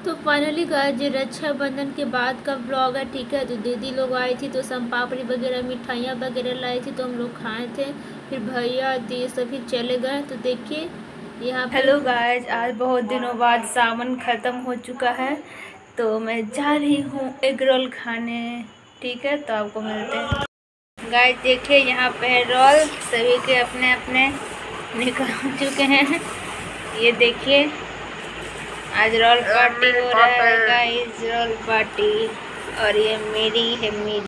तो finally guys ये रक्षाबंधन के बाद का ब्लॉग है। ठीक है, तो दीदी लोग आई थी तो सम पापड़ी वगैरह मिठाइयाँ वगैरह लाई थी तो हम लोग खाए थे। फिर भैया दी सभी चले गए। तो देखिए यहाँ पे हेलो गाइस, आज बहुत दिनों बाद सावन ख़त्म हो चुका है तो मैं जा रही हूँ एग रोल खाने। ठीक है, तो आपको मिलते हैं। गाइस देखिए यहाँ पे है रोल, सभी के अपने अपने निकल चुके हैं। ये देखिए आज रोल पार्टी हो रहा है गाइस, रोल पार्टी। और ये मेरी।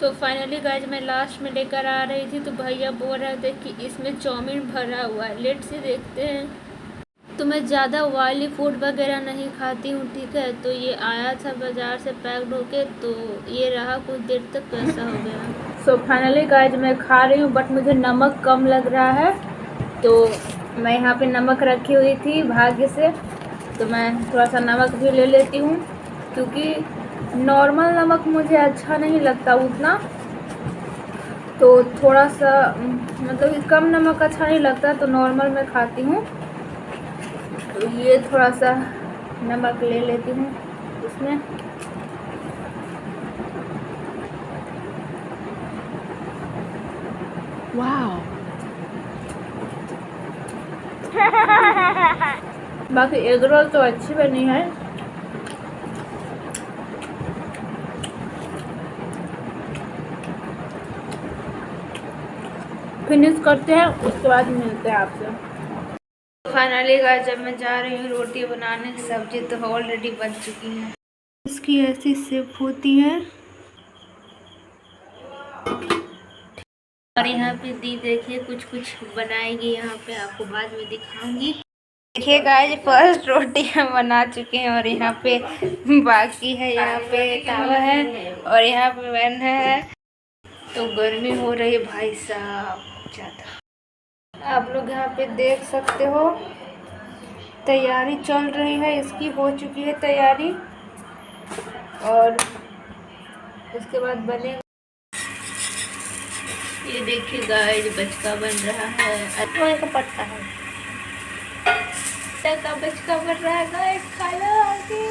तो फाइनली गाइस मैं लास्ट में लेकर आ रही थी तो भैया बोल रहे थे कि इसमें चाउमीन भरा हुआ है, लेट से देखते हैं। तो मैं ज़्यादा ऑयली फूड वगैरह नहीं खाती हूँ। ठीक है, तो ये आया था बाज़ार से पैक्ड होके, तो ये रहा कुछ देर तक कैसा हो गया। सो फाइनली गाइस मैं खा रही हूँ, बट मुझे नमक कम लग रहा है तो मैं यहाँ पे नमक रखी हुई थी भाग्य से, तो मैं थोड़ा सा नमक भी ले लेती हूँ क्योंकि नॉर्मल नमक मुझे अच्छा नहीं लगता उतना, तो थोड़ा सा मतलब कम नमक अच्छा नहीं लगता तो नॉर्मल मैं खाती हूँ। तो ये थोड़ा सा नमक ले लेती हूँ इसमें। वाह बाकी एग रोल तो अच्छी बनी है। फिनिश करते हैं उसके बाद मिलते हैं आपसे। फाइनली गाइस जब मैं जा रही हूँ रोटी बनाने, सब्जी तो ऑलरेडी बन चुकी है। इसकी ऐसी शेप होती है और यहाँ पे दी देखिए कुछ कुछ बनाएगी, यहाँ पे आपको बाद में दिखाऊंगी। देखिए गाइस फर्स्ट रोटी हम बना चुके हैं और यहाँ पे बाकी है, यहाँ पे तावा है और यहाँ पे बन है। तो गर्मी हो रही है भाई साहब ज़्यादा। आप लोग यहाँ पे देख सकते हो तैयारी चल रही है, इसकी हो चुकी है तैयारी और उसके बाद बनेगा। ये देखिए गाइस बचका बन रहा है, अटोए का पत्ता है का बचका बन रहा है गाइस, खा लो आगे।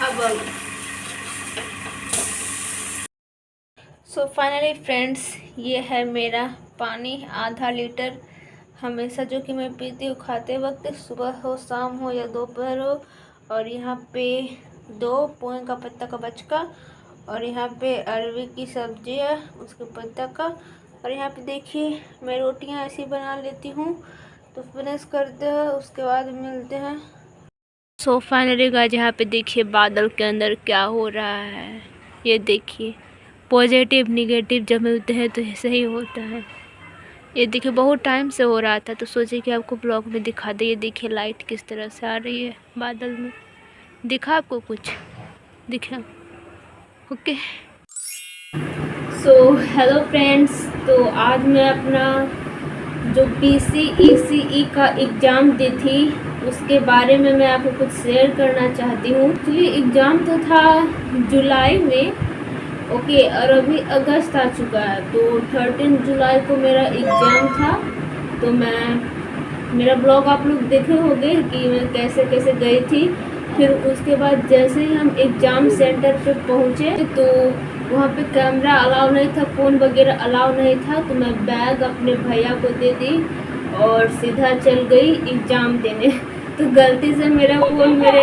अब सो फाइनली फ्रेंड्स ये है मेरा पानी, आधा लीटर हमेशा जो कि मैं पीती हूँ खाते वक्त, सुबह हो शाम हो या दोपहर हो। और यहाँ पे 2 पोहे का पत्ता का बचका और यहाँ पे अरवी की सब्जी है उसके पत्ता का। और यहाँ पे देखिए मैं रोटियाँ ऐसी बना लेती हूँ। तो फिनिश करते हैं उसके बाद मिलते हैं। सो फाइनली गाइस यहाँ पे देखिए बादल के अंदर क्या हो रहा है। ये देखिए पॉजिटिव निगेटिव जब मिलते हैं तो ऐसे ही होता है। ये देखिए बहुत टाइम से हो रहा था तो सोचे कि आपको ब्लॉग में दिखा दे। ये देखिए लाइट किस तरह से आ रही है बादल में, दिखा आपको कुछ दिखा? ओके सो हेलो फ्रेंड्स, तो आज मैं अपना जो PCECE का एग्ज़ाम दी थी उसके बारे में मैं आपको कुछ शेयर करना चाहती हूँ। एक्चुअली एग्ज़ाम तो था जुलाई में, ओके, और अभी अगस्त आ चुका है तो 13 जुलाई को मेरा एग्ज़ाम था। तो मेरा ब्लॉग आप लोग देखे होंगे कि मैं कैसे कैसे गई थी। फिर उसके बाद जैसे ही हम एग्ज़ाम सेंटर पे पहुँचे तो वहाँ पे कैमरा अलाउ नहीं था, फ़ोन वगैरह अलाउ नहीं था, तो मैं बैग अपने भैया को दे दी और सीधा चल गई एग्ज़ाम देने। तो गलती से मेरा फ़ोन मेरे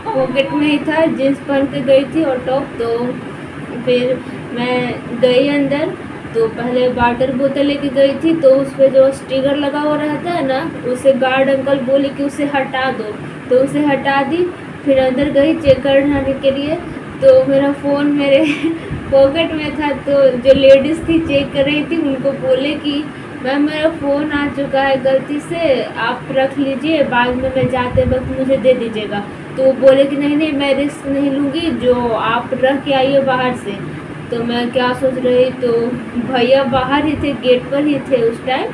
पॉकेट में ही था, जीन्स पहन के गई थी और टॉप। तो फिर मैं गई अंदर तो पहले वाटर बोतल लेके गई थी, तो उस पर जो स्टिकर लगा हुआ रहता है ना, उसे गार्ड अंकल बोले कि उसे हटा दो, तो उसे हटा दी। फिर अंदर गई चेक करने के लिए तो मेरा फ़ोन मेरे पॉकेट में था। तो जो लेडीज़ थी चेक कर रही थी उनको बोले कि मैम मेरा फ़ोन आ चुका है गलती से, आप रख लीजिए, बाद में मैं जाते वक्त मुझे दे दीजिएगा। तो वो बोले कि नहीं नहीं मैं रिस्क नहीं लूँगी, जो आप रख के आइए बाहर से। तो मैं क्या सोच रही, तो भैया बाहर ही थे, गेट पर ही थे उस टाइम।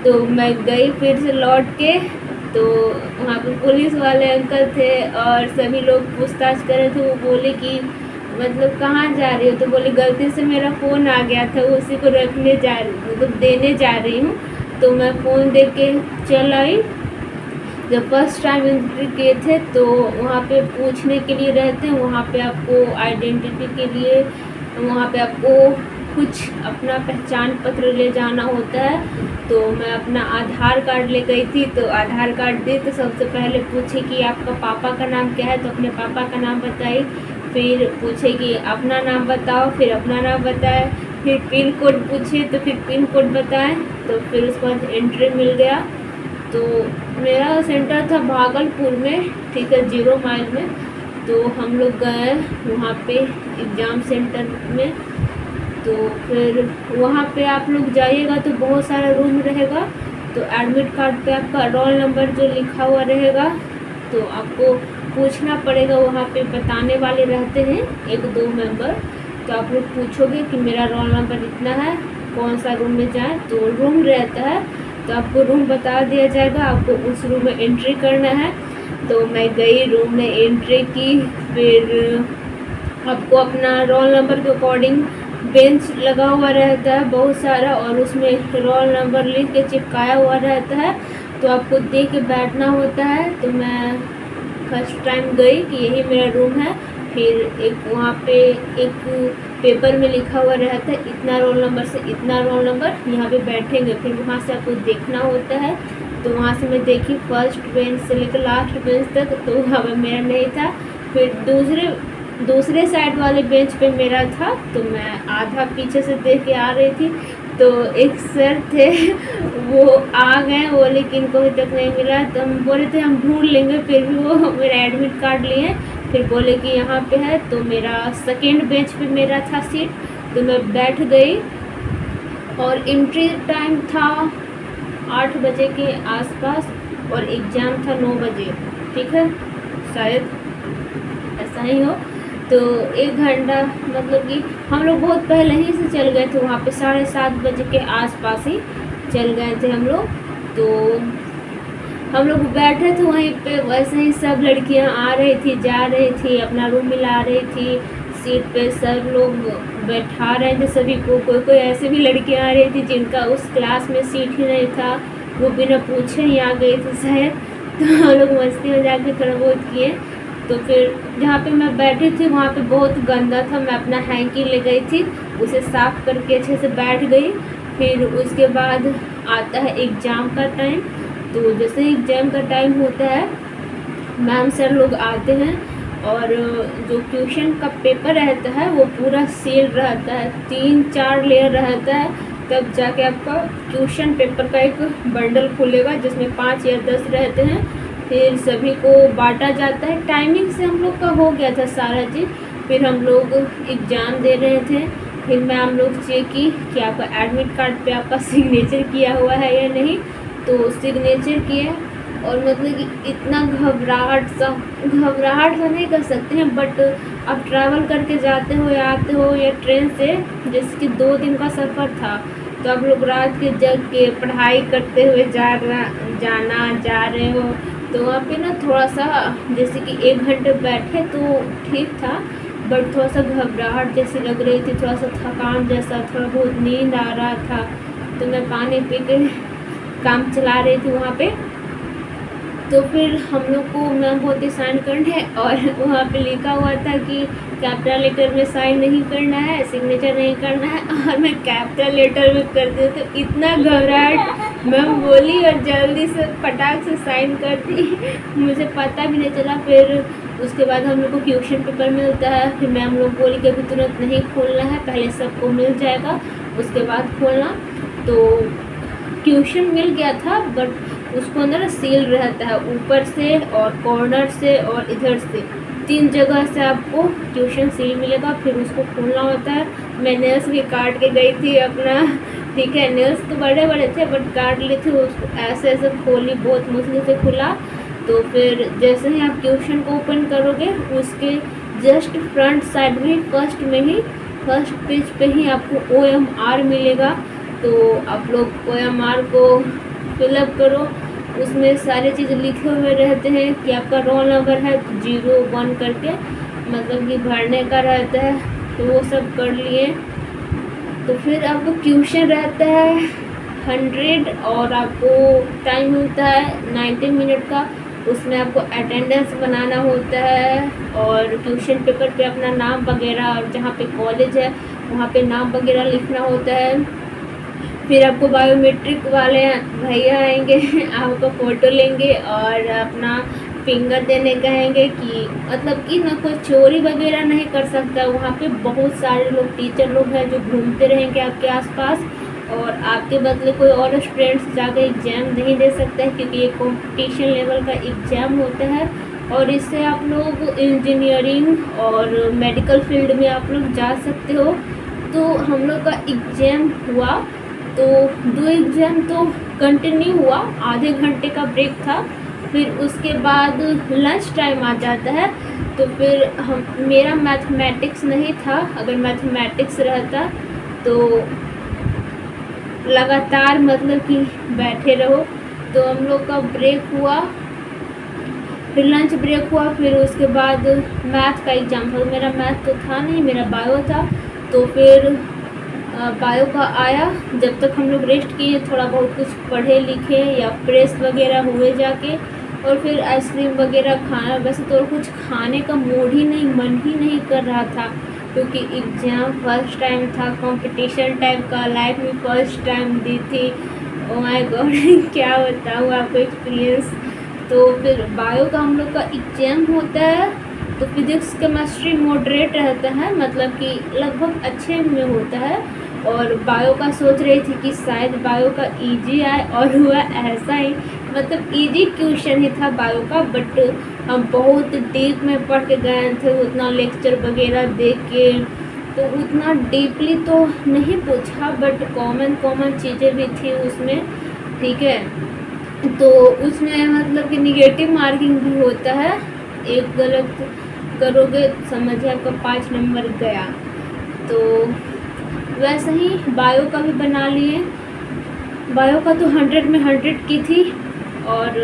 तो मैं गई फिर से लौट के, तो वहाँ पे पुलिस वाले अंकल थे और सभी लोग पूछताछ कर रहे थे। वो बोले कि मतलब कहाँ जा रही हो, तो बोले गलती से मेरा फ़ोन आ गया था, उसी को रखने जा रही मतलब देने जा रही हूँ। तो मैं फ़ोन दे के चल आई। जब फर्स्ट टाइम एंट्री किए थे तो वहाँ पे पूछने के लिए रहते हैं, वहाँ पे आपको आइडेंटिटी के लिए वहाँ पे आपको कुछ अपना पहचान पत्र ले जाना होता है। तो मैं अपना आधार कार्ड ले गई थी, तो आधार कार्ड दी तो सबसे पहले पूछे कि आपका पापा का नाम क्या है, तो अपने पापा का नाम बताई। फिर पूछे कि अपना नाम बताओ, फिर अपना नाम बताए। फिर पिन कोड पूछे तो फिर पिन कोड बताएं। तो फिर उसके बाद एंट्री मिल गया। तो मेरा सेंटर था भागलपुर में, ठीक है, 0 माइल में। तो हम लोग गए वहाँ पे एग्ज़ाम सेंटर में। तो फिर वहाँ पे आप लोग जाइएगा तो बहुत सारा रूम रहेगा। तो एडमिट कार्ड पे आपका रोल नंबर जो लिखा हुआ रहेगा, तो आपको पूछना पड़ेगा। वहाँ पे बताने वाले रहते हैं 1-2 मेंबर। तो आप लोग पूछोगे कि मेरा रोल नंबर इतना है, कौन सा रूम में जाए। तो रूम रहता है, तो आपको रूम बता दिया जाएगा, आपको उस रूम में एंट्री करना है। तो मैं गई, रूम में एंट्री की। फिर आपको अपना रोल नंबर के अकॉर्डिंग बेंच लगा हुआ रहता है बहुत सारा, और उसमें रोल नंबर लिख के चिपकाया हुआ रहता है। तो आपको दे के बैठना होता है। तो मैं फर्स्ट टाइम गई कि यही मेरा रूम है। फिर एक वहाँ पे एक पेपर में लिखा हुआ रहता है, इतना रोल नंबर से इतना रोल नंबर यहाँ पे बैठेंगे। फिर वहाँ से आपको देखना होता है। तो वहाँ से मैं देखी फर्स्ट बेंच से लेकर लास्ट बेंच तक, तो वहाँ पर मेरा नहीं था। फिर दूसरे साइड वाले बेंच पे मेरा था। तो मैं आधा पीछे से देख के आ रही थी। तो एक सर थे वो आ गए, वो लेकिन कोई तक नहीं मिला। तो हम बोले थे हम ढूंढ लेंगे, फिर भी वो मेरा एडमिट कार्ड लिए। फिर बोले कि यहाँ पे है। तो मेरा सेकेंड बेंच पे मेरा था सीट। तो मैं बैठ गई और एंट्री टाइम था 8 बजे के आसपास और एग्ज़ाम था 9 बजे, ठीक है, शायद ऐसा ही हो। तो 1 घंटा, मतलब कि हम लोग बहुत पहले ही से चल गए थे वहाँ पे, 7:30 बजे के आसपास ही चल गए थे हम लोग। तो हम लोग बैठे थे वहीं पे, वैसे ही सब लड़कियां आ रही थी, जा रही थी, अपना रूम मिला रही थी। सीट पे सब लोग बैठा रहे थे सभी को। कोई कोई ऐसे भी लड़कियां आ रही थी जिनका उस क्लास में सीट ही नहीं था, वो बिना पूछे ही आ गई थी शायद। तो हम लोग मस्ती में जाके थोड़ा बहुत किए। तो फिर जहाँ पे मैं बैठी थी वहाँ पे बहुत गंदा था। मैं अपना हैंकी ले गई थी, उसे साफ़ करके अच्छे से बैठ गई। फिर उसके बाद आता है एग्ज़ाम का टाइम। तो जैसे एग्ज़ाम का टाइम होता है, मैम सर लोग आते हैं और जो क्वेश्चन का पेपर रहता है वो पूरा सील रहता है, 3-4 लेयर रहता है। तब जाके आपका क्वेश्चन पेपर का एक बंडल खुलेगा जिसमें 5 या 10 रहते हैं। फिर सभी को बांटा जाता है। टाइमिंग से हम लोग का हो गया था सारा चीज़। फिर हम लोग एग्ज़ाम दे रहे थे। फिर मैम लोग चेक की कि आपका एडमिट कार्ड पे आपका सिग्नेचर किया हुआ है या नहीं। तो सिग्नेचर किए, और मतलब कि इतना घबराहट सा नहीं कर सकते हैं, बट आप ट्रैवल करके जाते हो या आते हो या ट्रेन से, जैसे कि 2 दिन का सफ़र था। तो आप लोग रात के जग के पढ़ाई करते हुए जा रहे हो। तो वहाँ पे ना थोड़ा सा, जैसे कि 1 घंटे बैठे तो ठीक था, बट थोड़ा सा घबराहट जैसी लग रही थी, थोड़ा सा थकान जैसा, थोड़ा बहुत नींद आ रहा था। तो मैं पानी पी के काम चला रही थी वहाँ पे। तो फिर हम लोग को मैम बोलते साइन करने, और वहाँ पे लिखा हुआ था कि कैपिटल लेटर में साइन नहीं करना है, सिग्नेचर नहीं करना है। और मैं कैपिटल लेटर में कर दी। तो इतना घबराहट, मैम बोली और जल्दी से फटाक से साइन कर दी, मुझे पता भी नहीं चला। फिर उसके बाद हम लोग को क्वेश्चन पेपर मिलता है। फिर मैम लोग बोली कि अभी तुरंत नहीं खोलना है, पहले सबको मिल जाएगा उसके बाद खोलना। तो क्वेश्चन मिल गया था, बट उसको अंदर सील रहता है, ऊपर से और कॉर्नर से और इधर से 3 जगह से आपको क्वेश्चन सील मिलेगा। फिर उसको खोलना होता है। मैं नेल्स भी काट के गई थी अपना, ठीक है, नेल्स तो बड़े बड़े थे बट काट ली थी। उसको ऐसे ऐसे खोली, बहुत मुश्किल से खुला। तो फिर जैसे ही आप क्वेश्चन को ओपन करोगे, उसके जस्ट फ्रंट साइड में फर्स्ट फर्स्ट पेज पे ही आपको OMR मिलेगा। तो आप लोग OMR को फिलअप करो। उसमें सारी चीज़ लिखे हुए रहते हैं कि आपका रोल नंबर है 01 करके, मतलब कि भरने का रहता है। तो वो सब कर लिए। तो फिर आपको क्वेश्चन रहता है 100 और आपको टाइम मिलता है 90 मिनट का। उसमें आपको अटेंडेंस बनाना होता है और क्वेश्चन पेपर पे अपना नाम वगैरह और जहाँ पे कॉलेज है वहाँ पे नाम वगैरह लिखना होता है। फिर आपको बायोमेट्रिक वाले भैया आएंगे आपका फ़ोटो लेंगे और अपना फिंगर देने कहेंगे कि मतलब कि ना कोई चोरी वगैरह नहीं कर सकता। वहाँ पे बहुत सारे लोग टीचर लोग हैं जो घूमते रहेंगे आपके आसपास और आपके बदले कोई और स्टूडेंट्स जाकर एग्ज़ाम नहीं दे सकता है क्योंकि ये कंपटीशन लेवल का एग्ज़ाम होता है। और इससे आप लोग इंजीनियरिंग और मेडिकल फील्ड में आप लोग जा सकते हो। तो हम लोग का एग्ज़ाम हुआ तो 2 एग्ज़ाम तो कंटिन्यू हुआ, आधे घंटे का ब्रेक था। फिर उसके बाद लंच टाइम आ जाता है तो फिर हम मेरा मैथमेटिक्स नहीं था। अगर मैथमेटिक्स रहता तो लगातार मतलब कि बैठे रहो। तो हम लोग का ब्रेक हुआ, फिर लंच ब्रेक हुआ, फिर उसके बाद मैथ का एग्ज़ाम था। मेरा मैथ तो था नहीं, मेरा बायो था। तो फिर बायो का आया। जब तक हम लोग रेस्ट किए थोड़ा बहुत कुछ पढ़े लिखे या फ्रेश वगैरह हुए जाके और फिर आइसक्रीम वगैरह खाना। वैसे तो कुछ खाने का मूड ही नहीं, मन ही नहीं कर रहा था क्योंकि एग्ज़ाम फर्स्ट टाइम था, कंपटीशन टाइप का, लाइफ में फर्स्ट टाइम दी थी। ओ माय गॉड क्या बताऊँ आपको एक्सपीरियंस। तो फिर बायो का हम लोग का एग्ज़ाम होता है तो फिज़िक्स केमिस्ट्री मॉडरेट रहता है, मतलब कि लगभग अच्छे में होता है। और बायो का सोच रही थी कि शायद बायो का इजी आए और हुआ ऐसा ही, मतलब इजी क्वेश्चन ही था बायो का। बट हम बहुत डीप में पढ़ के गए थे, उतना लेक्चर वगैरह देख के तो उतना डीपली तो नहीं पूछा बट कॉमन चीज़ें भी थी उसमें, ठीक है। तो उसमें मतलब कि निगेटिव मार्किंग भी होता है, एक गलत करोगे समझिए आपका 5 नंबर गया। तो वैसे ही बायो का भी बना लिए। बायो का तो 100 में 100 की थी और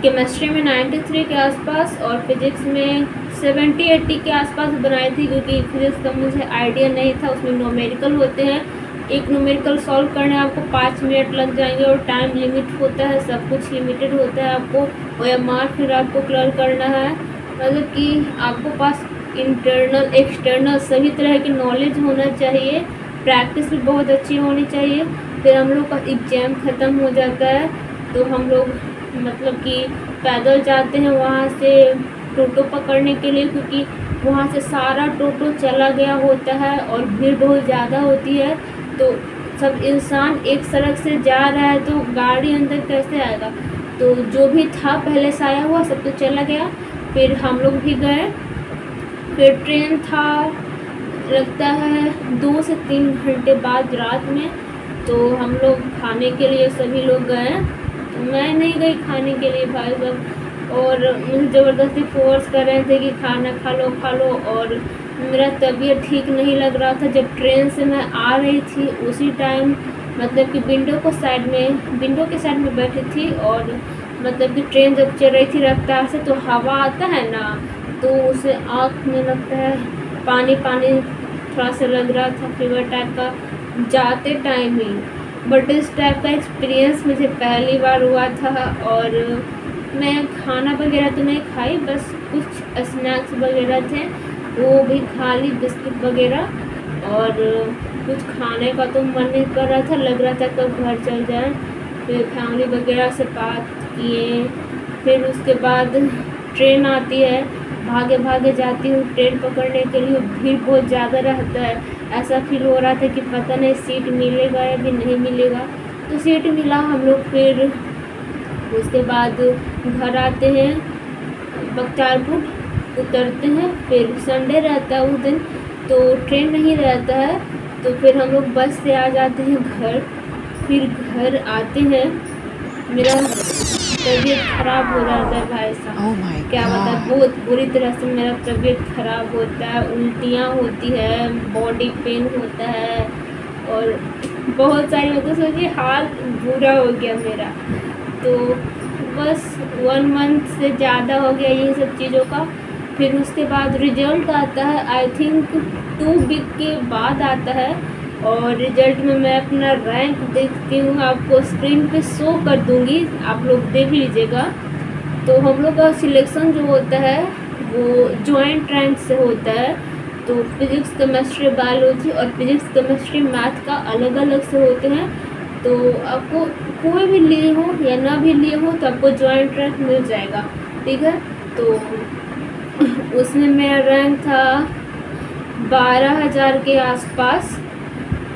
केमिस्ट्री में 93 के आसपास और फिज़िक्स में 70-80 के आसपास बनाई थी क्योंकि फिज़िक्स का मुझे आइडिया नहीं था। उसमें न्यूमेरिकल होते हैं, एक न्यूमेरिकल सॉल्व करने आपको 5 मिनट लग जाएंगे और टाइम लिमिट होता है, सब कुछ लिमिटेड होता है आपको। OMR फिर आपको क्लियर करना है, मतलब कि आपको पास इंटरनल एक्सटर्नल सभी तरह की नॉलेज होना चाहिए, प्रैक्टिस भी बहुत अच्छी होनी चाहिए। फिर हम लोग का एग्ज़ाम ख़त्म हो जाता है तो हम लोग मतलब कि पैदल जाते हैं वहाँ से टोटो पकड़ने के लिए क्योंकि वहाँ से सारा टोटो चला गया होता है और भीड़ बहुत ज़्यादा होती है। तो सब इंसान एक सड़क से जा रहा है तो गाड़ी अंदर कैसे आएगा। तो जो भी था पहले से आया हुआ सब तो चला गया। फिर हम लोग भी गए, फिर ट्रेन था लगता है 2 से 3 घंटे बाद रात में। तो हम लोग खाने के लिए सभी लोग गए, तो मैं नहीं गई खाने के लिए भाई साहब, और मुझे ज़बरदस्ती फोर्स कर रहे थे कि खाना खा लो। और मेरा तबीयत ठीक नहीं लग रहा था। जब ट्रेन से मैं आ रही थी उसी टाइम मतलब कि विंडो के साइड में बैठी थी और मतलब कि ट्रेन जब चल रही थी रफ्तार से तो हवा आता है ना, तो उसे आँख में लगता है पानी थोड़ा सा लग रहा था, फीवर टाइप का जाते टाइम ही। बट इस टाइप का एक्सपीरियंस मुझे पहली बार हुआ था। और मैं खाना वगैरह तो नहीं खाई, बस कुछ स्नैक्स वगैरह थे वो भी खा ली, बिस्किट वगैरह। और कुछ खाने का तो मन नहीं कर रहा था, लग रहा था कब घर चल जाए। फिर फैमिली वगैरह से बात किए, फिर उसके बाद ट्रेन आती है, भागे जाती हूँ ट्रेन पकड़ने के लिए। भीड़ बहुत ज़्यादा रहता है, ऐसा फील हो रहा था कि पता नहीं सीट मिलेगा या भी नहीं मिलेगा। तो सीट मिला हम लोग। फिर उसके बाद घर आते हैं, बख्तियारपुर उतरते हैं। फिर संडे रहता है उस दिन तो ट्रेन नहीं रहता है, तो फिर हम लोग बस से आ जाते हैं घर। फिर घर आते हैं, मेरा तबीयत ख़राब हो जाता है भाई साहब, क्या बता, बहुत बुरी तरह से मेरा तबीयत ख़राब होता है, उल्टियाँ होती है, बॉडी पेन होता है और बहुत सारी मतलब सोचिए हाल बुरा हो गया मेरा। तो बस 1 मंथ से ज़्यादा हो गया ये सब चीज़ों का। फिर उसके बाद रिजल्ट आता है, आई थिंक 2 वीक के बाद आता है। और रिजल्ट में मैं अपना रैंक देखती हूँ, आपको स्क्रीन पे शो कर दूँगी, आप लोग देख लीजिएगा। तो हम लोग का सिलेक्शन जो होता है वो जॉइंट रैंक से होता है। तो फिज़िक्स केमिस्ट्री बायोलॉजी और फिज़िक्स केमिस्ट्री मैथ का अलग अलग से होते हैं। तो आपको कोई भी लिए हो या ना भी लिए हो तो आपको जॉइंट रैंक मिल जाएगा, ठीक है। तो उसमें मेरा रैंक था 12,000 के आसपास।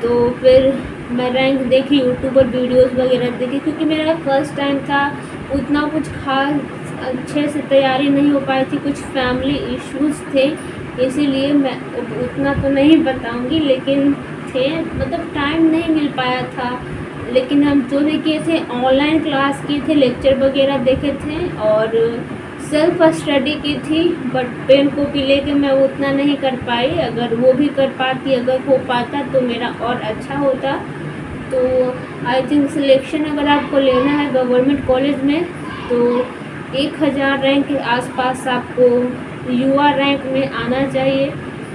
तो फिर मैं रैंक देखी, यूट्यूब पर वीडियोस वगैरह देखी, क्योंकि मेरा फर्स्ट टाइम था, उतना कुछ खास अच्छे से तैयारी नहीं हो पाई थी, कुछ फैमिली इश्यूज़ थे, इसीलिए मैं उतना तो नहीं बताऊंगी, लेकिन थे, मतलब टाइम नहीं मिल पाया था। लेकिन हम जो भी किए थे ऑनलाइन क्लास किए थे, लेक्चर वगैरह देखे थे और सेल्फ स्टडी की थी। बट पेन कॉपी लेके मैं उतना नहीं कर पाई, अगर वो भी कर पाती, अगर हो पाता तो मेरा और अच्छा होता। तो आई थिंक सिलेक्शन अगर आपको लेना है गवर्नमेंट कॉलेज में तो 1,000 रैंक के आसपास आपको युवा रैंक में आना चाहिए,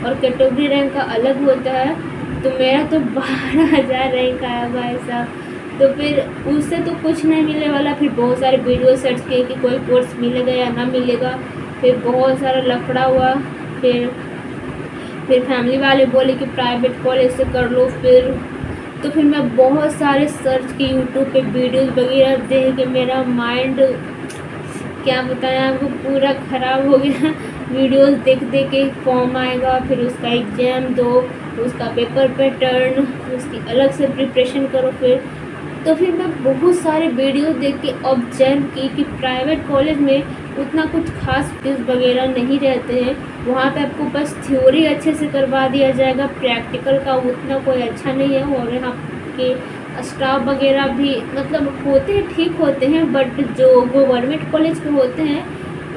और कैटेगरी रैंक का अलग होता है। तो मेरा तो 12,000 रैंक आया भाई साहब। तो फिर उससे तो कुछ नहीं मिलने वाला, फिर बहुत सारे वीडियो सर्च किए कि कोई कोर्स मिलेगा या ना मिलेगा, फिर बहुत सारा लफड़ा हुआ। फिर फैमिली वाले बोले कि प्राइवेट कॉलेज से कर लो। फिर मैं बहुत सारे सर्च की यूट्यूब पे वीडियोस वगैरह देख के मेरा माइंड क्या बताएं आपको पूरा ख़राब हो गया। वीडियोस देख देख के फॉर्म आएगा, फिर उसका एग्ज़ाम दो, उसका पेपर पैटर्न, उसकी अलग से प्रिपरेशन करो। फिर मैं बहुत सारे वीडियो देख के ऑब्जर्व की कि प्राइवेट कॉलेज में उतना कुछ खास फीस वगैरह नहीं रहते हैं। वहाँ पे आपको बस थ्योरी अच्छे से करवा दिया जाएगा, प्रैक्टिकल का उतना कोई अच्छा नहीं है। और यहाँ के स्टाफ वगैरह भी मतलब होते हैं, ठीक होते हैं, बट जो गवर्नमेंट कॉलेज के होते हैं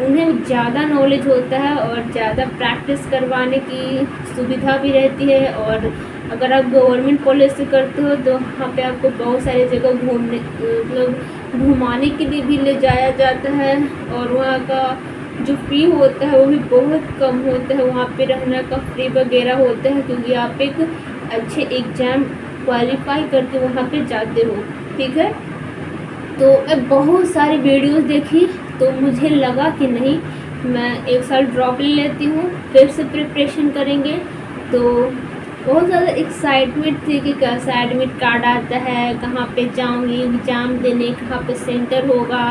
उन्हें ज़्यादा नॉलेज होता है और ज़्यादा प्रैक्टिस करवाने की सुविधा भी रहती है। और अगर आप गवर्नमेंट कॉलेज से करते हो तो वहाँ पे आपको बहुत सारी जगह घूमने मतलब घुमाने के लिए भी ले जाया जाता है, और वहाँ का जो फ़ी होता है वो भी बहुत कम होता है। वहाँ पे रहने का फ्री वगैरह होता है, क्योंकि आप एक अच्छे एग्ज़ाम क्वालिफाई करके वहाँ पे जाते हो, ठीक है। तो मैं बहुत सारी वीडियोस देखी, तो मुझे लगा कि नहीं, मैं एक साल ड्रॉप ले लेती हूँ, फिर से प्रिपरेशन करेंगे। तो बहुत ज़्यादा एक्साइटमेंट थी कि कैसा एडमिट कार्ड आता है, कहाँ पे जाऊँगी एग्ज़ाम देने, कहाँ पे सेंटर होगा,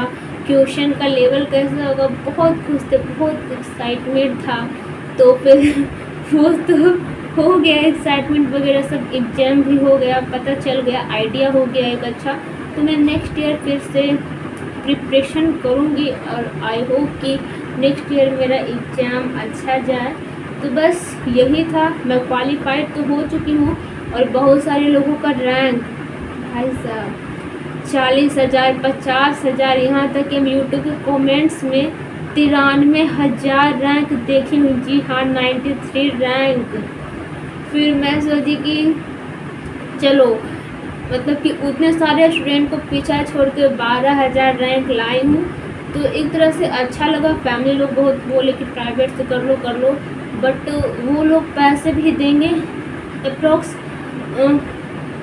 क्वेश्चन का लेवल कैसा होगा, बहुत खुश थे, बहुत एक्साइटमेंट था। तो फिर वो तो हो गया, एक्साइटमेंट वगैरह सब, एग्ज़ाम भी हो गया, पता चल गया, आइडिया हो गया एक अच्छा। तो मैं नेक्स्ट ईयर फिर से प्रिपरेशन करूँगी और आई होप कि नेक्स्ट ईयर मेरा एग्ज़ाम अच्छा जाए। तो बस यही था, मैं क्वालिफाइड तो हो चुकी हूँ, और बहुत सारे लोगों का रैंक भाई साहब 40,000 50,000, यहाँ तक कि हम यूट्यूब के कमेंट्स में 93,000 रैंक देखी हूँ। जी हाँ, 93 रैंक। फिर मैं सोची कि चलो, मतलब कि उतने सारे स्टूडेंट को पीछा छोड़ के 12,000 रैंक लाई हूँ, तो एक तरह से अच्छा लगा। फैमिली लोग बहुत बोले कि प्राइवेट से कर लो, बट वो लोग पैसे भी देंगे, अप्रॉक्स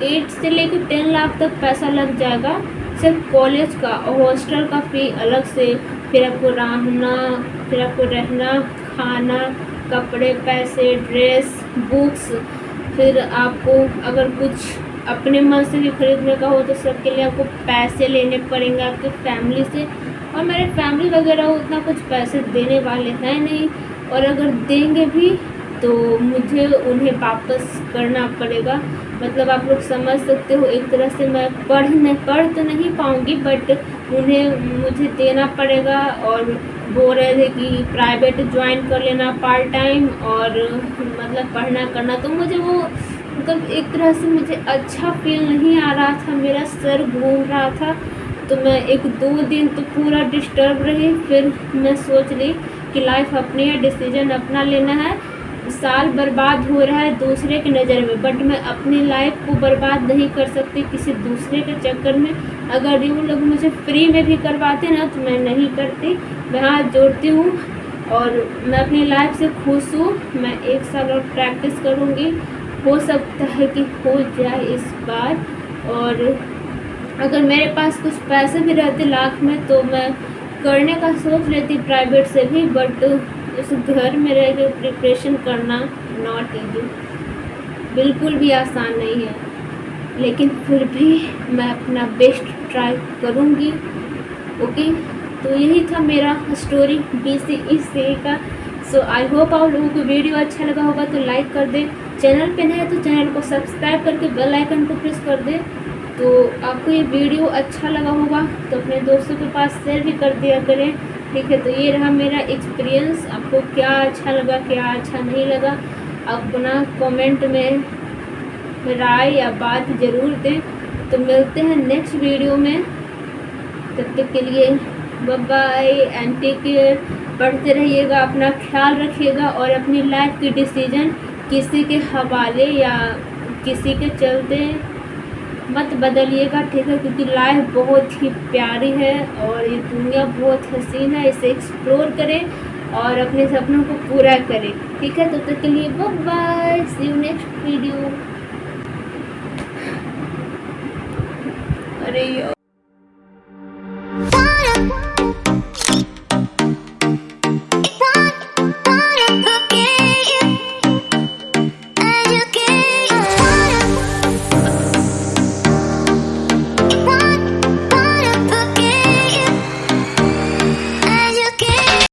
8 से लेकर 10 लाख तक पैसा लग जाएगा सिर्फ कॉलेज का, और हॉस्टल का फ़ी अलग से, फिर आपको रहना, खाना, कपड़े, पैसे, ड्रेस, बुक्स, फिर आपको अगर कुछ अपने मन से भी खरीदने का हो तो सबके लिए आपको पैसे लेने पड़ेंगे आपके फैमिली से। और मेरे फैमिली वगैरह उतना कुछ पैसे देने वाले हैं नहीं, और अगर देंगे भी तो मुझे उन्हें वापस करना पड़ेगा। मतलब आप लोग समझ सकते हो, एक तरह से मैं पढ़ तो नहीं पाऊँगी, बट उन्हें मुझे देना पड़ेगा। और बोल रहे थे कि प्राइवेट ज्वाइन कर लेना पार्ट टाइम, और मतलब पढ़ना करना, तो मुझे वो मतलब एक तरह से मुझे अच्छा फील नहीं आ रहा था, मेरा सर घूम रहा था। तो मैं 1-2 दिन तो पूरा डिस्टर्ब रही। फिर मैं सोच ली कि लाइफ अपनी है, डिसीजन अपना लेना है। साल बर्बाद हो रहा है दूसरे की नज़र में, बट मैं अपनी लाइफ को बर्बाद नहीं कर सकती किसी दूसरे के चक्कर में। अगर ये लोग मुझे फ्री में भी करवाते ना तो मैं नहीं करती। मैं हाथ जोड़ती हूँ और मैं अपनी लाइफ से खुश हूँ। मैं 1 साल और प्रैक्टिस करूँगी, हो सकता है कि हो जाए इस बार। और अगर मेरे पास कुछ पैसे भी रहते लाख में तो मैं करने का सोच लेती प्राइवेट से भी, बट उस घर में रह के प्रिपरेशन करना नॉट ईजी, बिल्कुल भी आसान नहीं है। लेकिन फिर भी मैं अपना बेस्ट ट्राई करूँगी। ओके, तो यही था मेरा स्टोरी BCECA का। सो आई होप आप लोगों को वीडियो अच्छा लगा होगा तो लाइक कर दें, चैनल पे नए हैं तो चैनल को सब्सक्राइब करके बेल आइकन को प्रेस कर दें। तो आपको ये वीडियो अच्छा लगा होगा तो अपने दोस्तों के पास शेयर भी कर दिया करें, ठीक है। तो ये रहा मेरा एक्सपीरियंस, आपको क्या अच्छा लगा क्या अच्छा नहीं लगा अपना कमेंट में राय या बात ज़रूर दें। तो मिलते हैं नेक्स्ट वीडियो में, तब तक के लिए bye bye and take care. पढ़ते रहिएगा, अपना ख्याल रखिएगा और अपनी लाइफ की डिसीजन किसी के हवाले या किसी के चलते मत बदलिएगा, ठीक है। क्योंकि लाइफ बहुत ही प्यारी है और ये दुनिया बहुत हसीन है, इसे एक्सप्लोर करें और अपने सपनों को पूरा करें, ठीक है। तब तक के लिए bye bye, see you next video. अरे